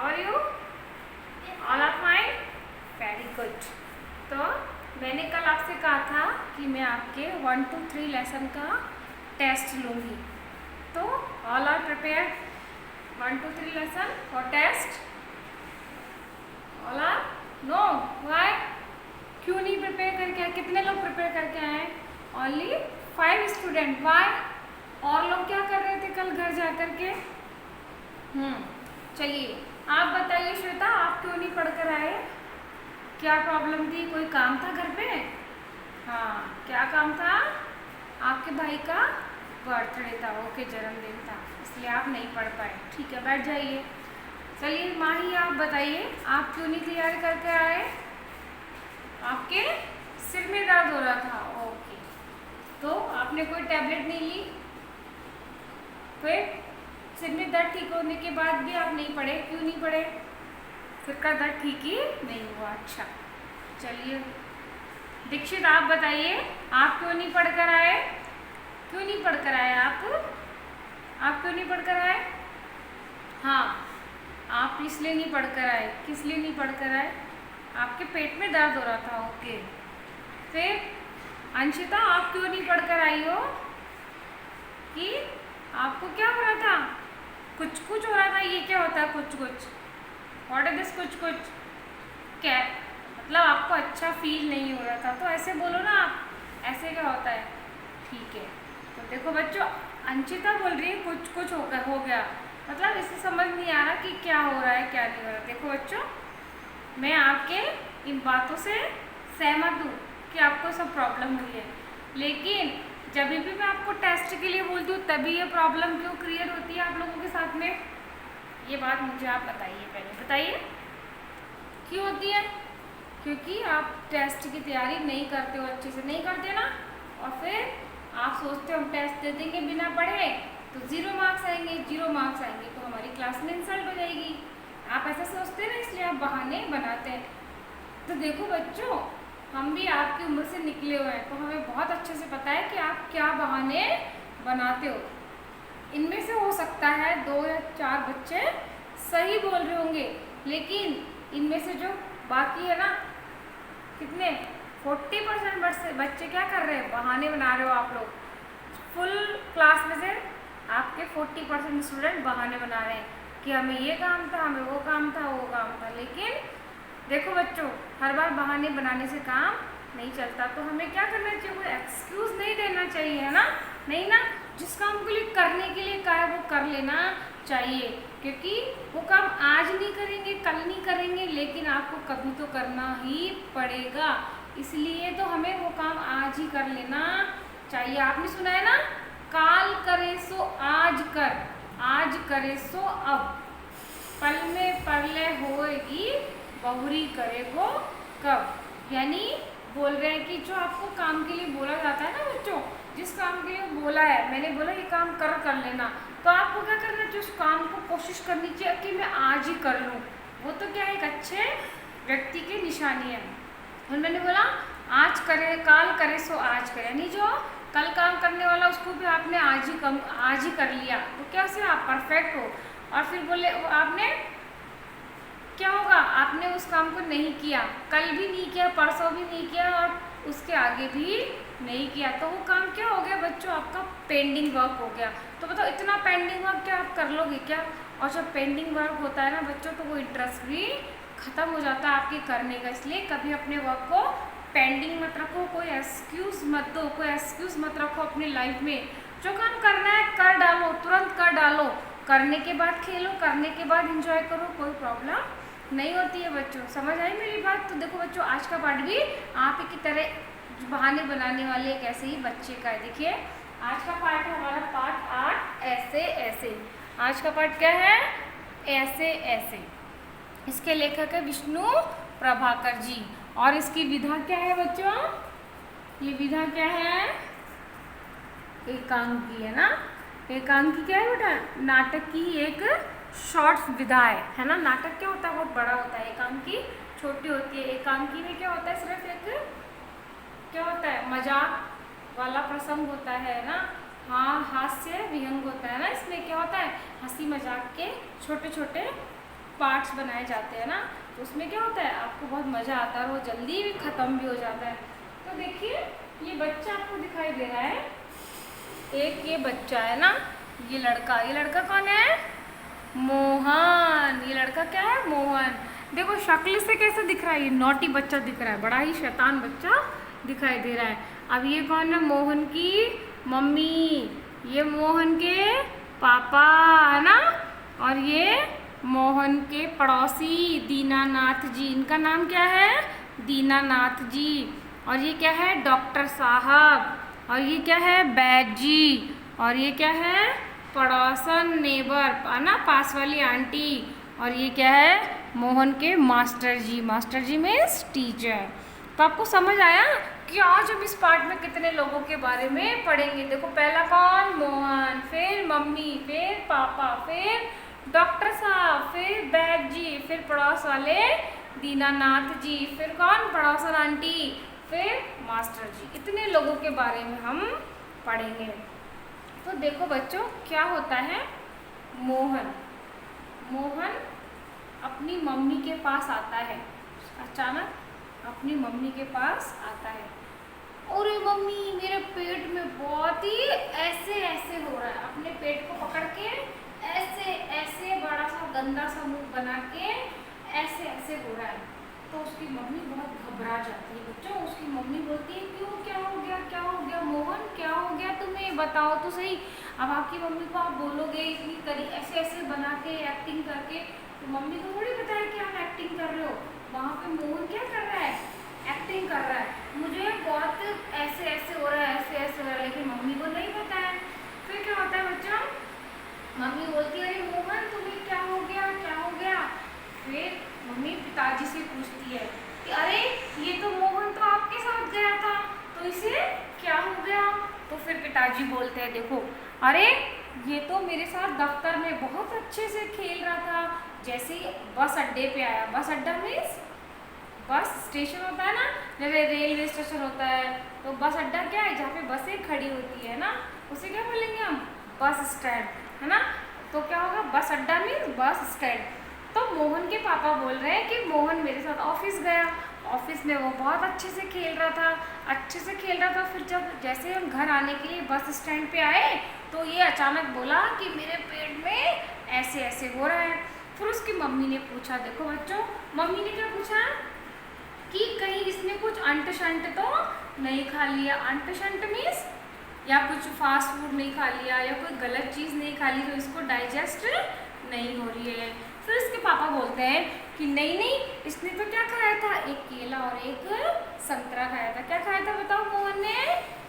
How are you? All are fine? Very good. तो मैंने कल आपसे कहा था कि मैं आपके 1 to 3 लेसन का टेस्ट लूँगी, तो all are prepare 1 to 3 lesson for test? All are? No, why? क्यों नहीं प्रिपेयर करके आए? कितने लोग प्रिपेयर करके आए? Only 5 student. वाई? और लोग क्या कर रहे थे कल घर जा कर के? चलिए आप बताइए श्वेता, आप क्यों नहीं पढ़ कर आए? क्या प्रॉब्लम थी? कोई काम था घर पे? हाँ, क्या काम था? आपके भाई का बर्थडे था, ओके, जन्मदिन था, इसलिए आप नहीं पढ़ पाए। ठीक है, बैठ जाइए। चलिए माही, आप बताइए आप क्यों नहीं तैयारी करके आए? आपके सिर में दर्द हो रहा था, ओके, तो आपने कोई टैबलेट नहीं ली? फिर सिर में दर्द ठीक होने के बाद भी आप नहीं पढ़े, क्यों नहीं पढ़े? सिर का दर्द ठीक ही नहीं हुआ। अच्छा, चलिए दीक्षित आप बताइए आप क्यों नहीं पढ़ कर आए? क्यों नहीं पढ़ कर आए आप क्यों नहीं पढ़ कर आए? हाँ, आप इसलिए नहीं पढ़ कर आए। किस लिए नहीं पढ़ कर आए? आपके पेट में दर्द हो रहा था, ओके। फिर अंशिता आप क्यों नहीं पढ़ कर आई हो? कि आपको क्या हो रहा था? कुछ कुछ हो रहा था। ये क्या होता है कुछ कुछ? व्हाट इज दिस कुछ कुछ? क्या मतलब आपको अच्छा फील नहीं हो रहा था, तो ऐसे बोलो ना आप, ऐसे क्या होता है? ठीक है, तो देखो बच्चों, अंशिता बोल रही है कुछ कुछ हो गया, मतलब इसे समझ नहीं आ रहा कि क्या हो रहा है क्या नहीं हो रहा। देखो बच्चों, मैं आपके इन बातों से सहमत हूँ कि आपको सब प्रॉब्लम हुई है, लेकिन जब भी मैं आपको टेस्ट के लिए बोलती हूँ तभी ये प्रॉब्लम क्यों क्रिएट होती है आप लोगों के साथ में? ये बात मुझे आप बताइए, पहले बताइए क्यों होती है? क्योंकि आप टेस्ट की तैयारी नहीं करते हो, अच्छे से नहीं करते ना, और फिर आप सोचते हो हम टेस्ट दे देंगे बिना पढ़े तो 0 मार्क्स आएंगे, 0 मार्क्स आएंगे तो हमारी क्लास में इंसल्ट हो जाएगी। आप ऐसा सोचते हैं ना, इसलिए आप बहाने बनाते हैं। तो देखो बच्चों, हम भी आपकी उम्र से निकले हुए हैं, तो हमें बहुत अच्छे से पता है कि आप क्या बहाने बनाते हो। इनमें से हो सकता है 2 या 4 बच्चे सही बोल रहे होंगे, लेकिन इनमें से जो बाकी है ना, कितने 40% बच्चे क्या कर रहे हैं? बहाने बना रहे हो आप लोग। फुल क्लास में से आपके 40% स्टूडेंट बहाने बना रहे हैं कि हमें ये काम था, हमें वो काम था, वो काम था। लेकिन देखो बच्चों, हर बार बहाने बनाने से काम नहीं चलता, तो हमें क्या करना चाहिए? कोई एक्सक्यूज़ नहीं देना चाहिए, है ना? नहीं ना, जिस काम के लिए करने के लिए कहा है वो कर लेना चाहिए, क्योंकि वो काम आज नहीं करेंगे, कल नहीं करेंगे, लेकिन आपको कभी तो करना ही पड़ेगा, इसलिए तो हमें वो काम आज ही कर लेना चाहिए। आपने सुना है ना, काल करे सो आज कर, आज करे सो अब, पल में परले होएगी, बहुरी करेगो कब। यानी बोल रहे हैं कि जो आपको काम के लिए बोला जाता है ना बच्चों, जिस काम के लिए बोला है, मैंने बोला ये काम कर लेना, तो आपको क्या करना चाहिए? उस काम को कोशिश करनी चाहिए कि मैं आज ही कर लूँ। वो तो क्या एक अच्छे व्यक्ति की निशानी है। और मैंने बोला आज करे, काल करे सो आज करे, यानी जो कल काम करने वाला उसको भी आपने आज ही कर लिया, तो क्या से आप परफेक्ट हो। और फिर बोले आपने क्या होगा? आपने उस काम को नहीं किया, कल भी नहीं किया, परसों भी नहीं किया, और उसके आगे भी नहीं किया, तो वो काम क्या हो गया बच्चों? आपका पेंडिंग वर्क हो गया। तो बताओ, इतना पेंडिंग वर्क क्या आप कर लोगे क्या? और जब पेंडिंग वर्क होता है ना बच्चों, तो वो इंटरेस्ट भी ख़त्म हो जाता है आपके करने का। इसलिए कभी अपने वर्क को पेंडिंग मत रखो, कोई एक्सक्यूज़ मत दो, कोई एक्सक्यूज़ मत रखो अपनी लाइफ में। जो काम करना है कर डालो, तुरंत कर डालो, करने के बाद खेलो, करने के बाद इंजॉय करो, कोई प्रॉब्लम नहीं होती है बच्चों। समझ आई मेरी बात? तो देखो बच्चों, आज का पार्ट भी आप ही की तरह बहाने बनाने वाले एक ऐसे ही बच्चे का है। देखिए आज का पार्ट है हमारा पार्ट 8, ऐसे ऐसे। आज का पार्ट क्या है? ऐसे ऐसे। इसके लेखक है विष्णु प्रभाकर जी, और इसकी विधा क्या है बच्चों? ये विधा क्या है? एकांकी, है ना? एकांकी क्या है बेटा? नाटक की एक शॉर्ट विधा है ना? नाटक क्या होता है? बहुत बड़ा होता है, एकांकी छोटी होती है। एकांकी में क्या होता है? सिर्फ एक क्या होता है? मजाक वाला प्रसंग होता है ना, हास्य विहंग होता है ना। इसमें क्या होता है? हंसी मजाक के छोटे छोटे पार्ट्स बनाए जाते हैं ना, तो उसमें क्या होता है, आपको बहुत मज़ा आता है और वो जल्दी भी ख़त्म भी हो जाता है। तो देखिए ये बच्चा आपको दिखाई दे रहा है, एक ये बच्चा है ना, ये लड़का कौन है, मोहन। ये लड़का क्या है, मोहन। देखो शक्ल से कैसा दिख रहा है, ये नॉटी बच्चा दिख रहा है, बड़ा ही शैतान बच्चा दिखाई दे रहा है। अब ये कौन है, मोहन की मम्मी, ये मोहन के पापा है ना, और ये मोहन के पड़ोसी दीनानाथ जी। इनका नाम क्या है, दीनानाथ जी। और ये क्या है, डॉक्टर साहब। और ये क्या है, बैद जी। और ये क्या है, पड़ोसन नेबर है ना, पास वाली आंटी। और ये क्या है, मोहन के मास्टर जी। मास्टर जी मीन्स टीचर। तो आपको समझ आया कि आज हम इस पार्ट में कितने लोगों के बारे में पढ़ेंगे। देखो पहला कौन, मोहन, फिर मम्मी, फिर पापा, फिर डॉक्टर साहब, फिर बैद जी, फिर पड़ोस वाले दीनानाथ जी, फिर कौन, पड़ोसन आंटी, फिर मास्टर जी। इतने लोगों के बारे में हम पढ़ेंगे। तो देखो बच्चों क्या होता है, मोहन अपनी मम्मी के पास आता है, अचानक अपनी मम्मी के पास आता है। अरे मम्मी मेरे पेट में बहुत ही ऐसे ऐसे हो रहा है, अपने पेट को पकड़ के ऐसे ऐसे बड़ा सा गंदा सा मुंह बना के ऐसे ऐसे हो रहा है। तो उसकी मम्मी बहुत घबरा जाती है बच्चों। उसकी मम्मी बोलती है क्यों, क्या हो गया मोहन, क्या हो गया तुम्हें, बताओ तो सही। अब आपकी मम्मी को आप बोलोगे इतनी ऐसे ऐसे बना के एक्टिंग करके, तो मम्मी को थोड़ी पता है कि आप एक्टिंग कर रहे हो। वहाँ पे मोहन क्या कर रहा है, एक्टिंग कर रहा है, मुझे बहुत ऐसे ऐसे हो रहा है, ऐसे ऐसे हो रहा है, लेकिन मम्मी को नहीं पता है। फिर क्या होता है बच्चों, मम्मी बोलती है अरे मोहन तुम्हें क्या हो गया, क्या हो गया। फिर मम्मी पिताजी से पूछती है कि अरे ये तो मोहन तो आपके साथ गया था, तो इसे क्या हो गया। तो फिर पिताजी बोलते हैं देखो अरे ये तो मेरे साथ दफ्तर में बहुत अच्छे से खेल रहा था। जैसे ही बस अड्डे पे आया, बस अड्डा मीन्स बस स्टेशन होता है ना, जैसे रेलवे स्टेशन होता है, तो बस अड्डा क्या है, जहाँ पे बसें खड़ी होती है ना, उसे क्या बोलेंगे हम, बस स्टैंड है ना। तो क्या होगा, बस अड्डा मीन्स बस स्टैंड। तो मोहन के पापा बोल रहे हैं कि मोहन मेरे साथ ऑफिस गया, ऑफिस में वो बहुत अच्छे से खेल रहा था। फिर जब जैसे हम घर आने के लिए बस स्टैंड पे आए, तो ये अचानक बोला कि मेरे पेट में ऐसे ऐसे हो रहा है। फिर उसकी मम्मी ने पूछा, देखो बच्चों मम्मी ने क्या पूछा कि कहीं इसने कुछ अंट शंट तो नहीं खा लिया। अंट शंट मीन्स या कुछ फास्ट फूड नहीं खा लिया या कोई गलत चीज़ नहीं खा ली, तो इसको डाइजेस्ट नहीं हो रही है। फिर इसके पापा बोलते हैं कि नहीं इसने तो क्या खाया था, एक केला और एक संतरा खाया था। क्या खाया था बताओ मोहन ने,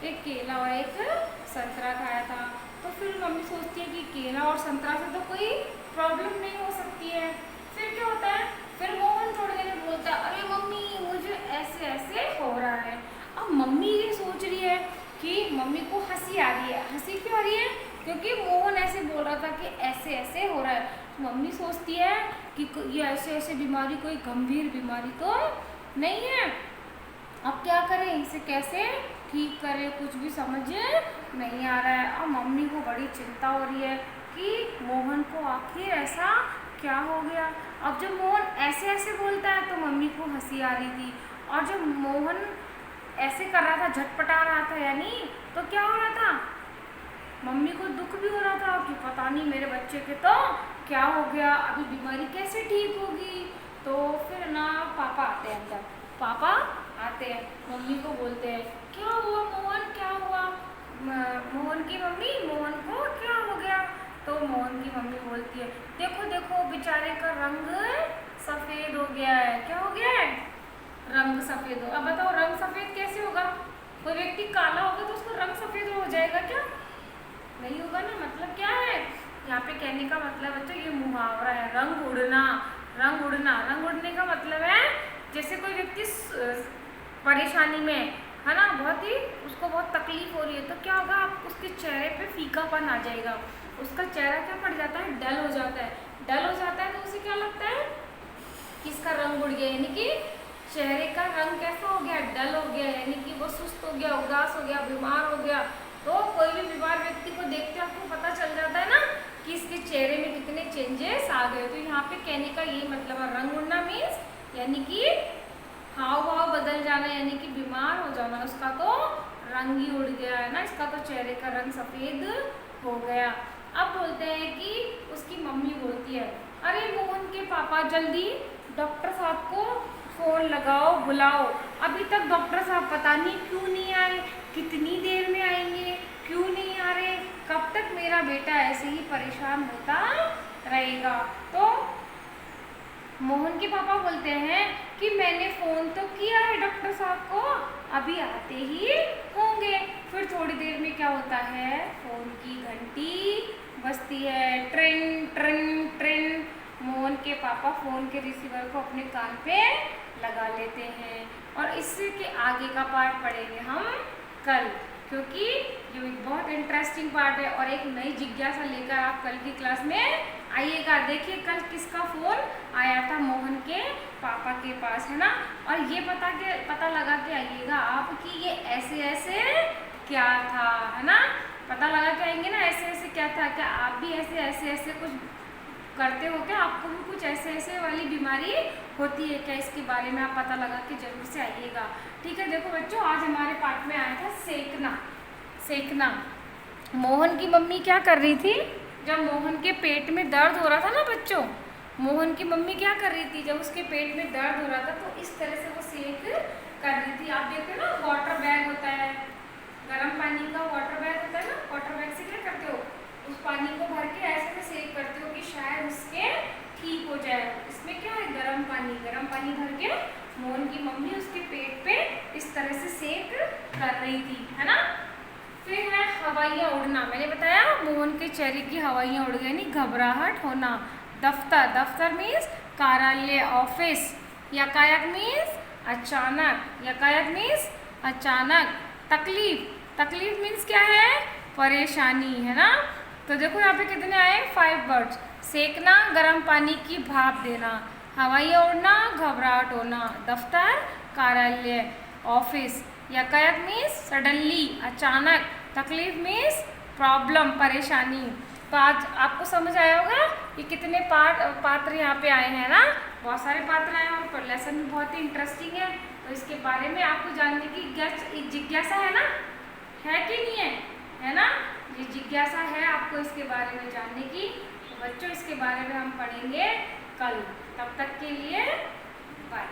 एक केला और एक संतरा खाया था। तो फिर मम्मी सोचती है कि केला और संतरा से तो कोई प्रॉब्लम नहीं हो सकती है। फिर क्या होता है, फिर मोहन थोड़ी देर में बोलता है अरे मम्मी मुझे ऐसे ऐसे हो रहा है। अब मम्मी ये सोच रही है कि मम्मी को हंसी आ रही है। हंसी क्यों आ रही है, क्योंकि मोहन ऐसे बोल रहा था कि ऐसे ऐसे हो रहा है। मम्मी सोचती है कि ये ऐसे ऐसे बीमारी कोई गंभीर बीमारी तो नहीं है, अब क्या करें, इसे कैसे ठीक करें, कुछ भी समझ नहीं आ रहा है। अब मम्मी को बड़ी चिंता हो रही है कि मोहन को आखिर ऐसा क्या हो गया। अब जब मोहन ऐसे ऐसे बोलता है तो मम्मी को हंसी आ रही थी, और जब मोहन ऐसे कर रहा था, झटपटा रहा था यानी, तो क्या हो रहा था, मम्मी को दुख भी हो रहा था कि पता नहीं मेरे बच्चे के तो क्या हो गया, अभी बीमारी कैसे ठीक होगी। तो फिर ना पापा आते हैं अंदर, पापा आते हैं, मम्मी को बोलते हैं क्या हुआ मोहन, क्या हुआ। मोहन की मम्मी, मोहन को क्या हो गया। तो मोहन की मम्मी बोलती है देखो देखो बेचारे का रंग सफ़ेद हो गया है। क्या हो गया है, रंग सफ़ेद हो। अब बताओ रंग सफ़ेद कैसे होगा, कोई व्यक्ति काला होगा तो उसका रंग सफ़ेद हो जाएगा क्या, नहीं होगा ना। मतलब क्या है यहाँ पे कहने का मतलब बच्चों, ये मुहावरा है, रंग उड़ना। रंग उड़ना, रंग उड़ने का मतलब है जैसे कोई व्यक्ति परेशानी में है ना, बहुत ही उसको बहुत तकलीफ हो रही है, तो क्या होगा, आप उसके चेहरे पे फीकापन आ जाएगा, उसका चेहरा क्या पड़ जाता है, डल हो जाता है। डल हो जाता है तो उसे क्या लगता है कि इसका रंग उड़ गया, यानी कि चेहरे का रंग कैसा हो गया, डल हो गया, यानी कि वो सुस्त हो गया, उदास हो गया, बीमार हो गया। तो कोई भी बीमार व्यक्ति को देखते आपको पता चल जाता है ना कि इसके चेहरे में कितने चेंजेस आ आ गए। तो यहाँ पे कहने का ये मतलब है, रंग उड़ना मीन्स यानी कि हाव भाव बदल जाना, यानी कि बीमार हो जाना। उसका तो रंग ही उड़ गया है ना, इसका तो चेहरे का रंग सफ़ेद हो गया। अब बोलते हैं कि उसकी मम्मी बोलती है, अरे मोहन के पापा जल्दी डॉक्टर साहब को फ़ोन लगाओ, बुलाओ। अभी तक डॉक्टर साहब पता नहीं क्यों नहीं आए, कितनी देर में आएंगे, क्यों नहीं आ रहे, कब तक मेरा बेटा ऐसे ही परेशान होता रहेगा। तो मोहन के पापा बोलते हैं कि मैंने फ़ोन तो किया है डॉक्टर साहब को, अभी आते ही होंगे। फिर थोड़ी देर में क्या होता है, फ़ोन की घंटी बजती है, ट्रिन ट्रिन ट्रिन। मोहन के पापा फ़ोन के रिसीवर को अपने कान पे लगा लेते हैं। और इससे के आगे का पार्ट पढ़ेंगे हम कल, क्योंकि ये एक बहुत इंटरेस्टिंग पार्ट है और एक नई जिज्ञासा लेकर आप कल की क्लास में आइएगा। देखिए कल किसका फ़ोन आया था, मोहन के पापा के पास, है ना। और ये पता लगा के आइएगा आप कि ये ऐसे ऐसे क्या था, है ना। पता लगा के आएंगे ना, ऐसे ऐसे क्या था। क्या आप भी ऐसे कुछ करते हो क्या, आपको भी कुछ ऐसे वाली बीमारी होती है क्या, इसके बारे में आप पता लगा के जरूर से आइएगा। ठीक है। देखो बच्चों, आज हमारे पाठ में आया था सेकना। मोहन की मम्मी क्या कर रही थी, जब मोहन के पेट में दर्द हो रहा था ना बच्चों, मोहन की मम्मी क्या कर रही थी, जब उसके पेट में दर्द हो रहा था तो इस तरह से वो सेक कर रही थी। आप देखते हो ना, वाटर बैग होता है, गर्म पानी का वाटर बैग होता है ना, वाटर बैग से क्या करते हो, उस पानी को भर के ऐसे सेक करते हो कि शायद उसके ठीक हो जाए। इसमें क्या है, गर्म पानी भर के मोहन की मम्मी उसके पेट पे इस तरह से सेक कर रही थी, है ना। फिर है हवाइयाँ उड़ना। मैंने बताया मोहन के चेहरे की हवाइयाँ उड़ गई, नहीं घबराहट होना। दफ्तर मीन्स कार्यालय, ऑफिस। यकायक मीन्स अचानक, तकलीफ मीन्स क्या है, परेशानी, है ना। तो देखो यहाँ पे कितने आए, 5 वर्ड्स। सेकना, गर्म पानी की भाप देना। हवाइयाँ उड़ना, घबराहट होना। दफ्तर, कार्यालय, ऑफिस। यकायक मीन्स सडनली, अचानक। तकलीफ मीन्स प्रॉब्लम, परेशानी। तो आज आपको समझ आया होगा कि कितने पात्र यहाँ पे आए हैं ना, बहुत सारे पात्र आए हैं और लेसन भी बहुत ही इंटरेस्टिंग है। तो इसके बारे में आपको जानने की जिज्ञासा है ना, है कि नहीं है, है ना। ये जिज्ञासा है आपको इसके बारे में जानने की। तो बच्चों इसके बारे में हम पढ़ेंगे कल। तब तक के लिए बाय।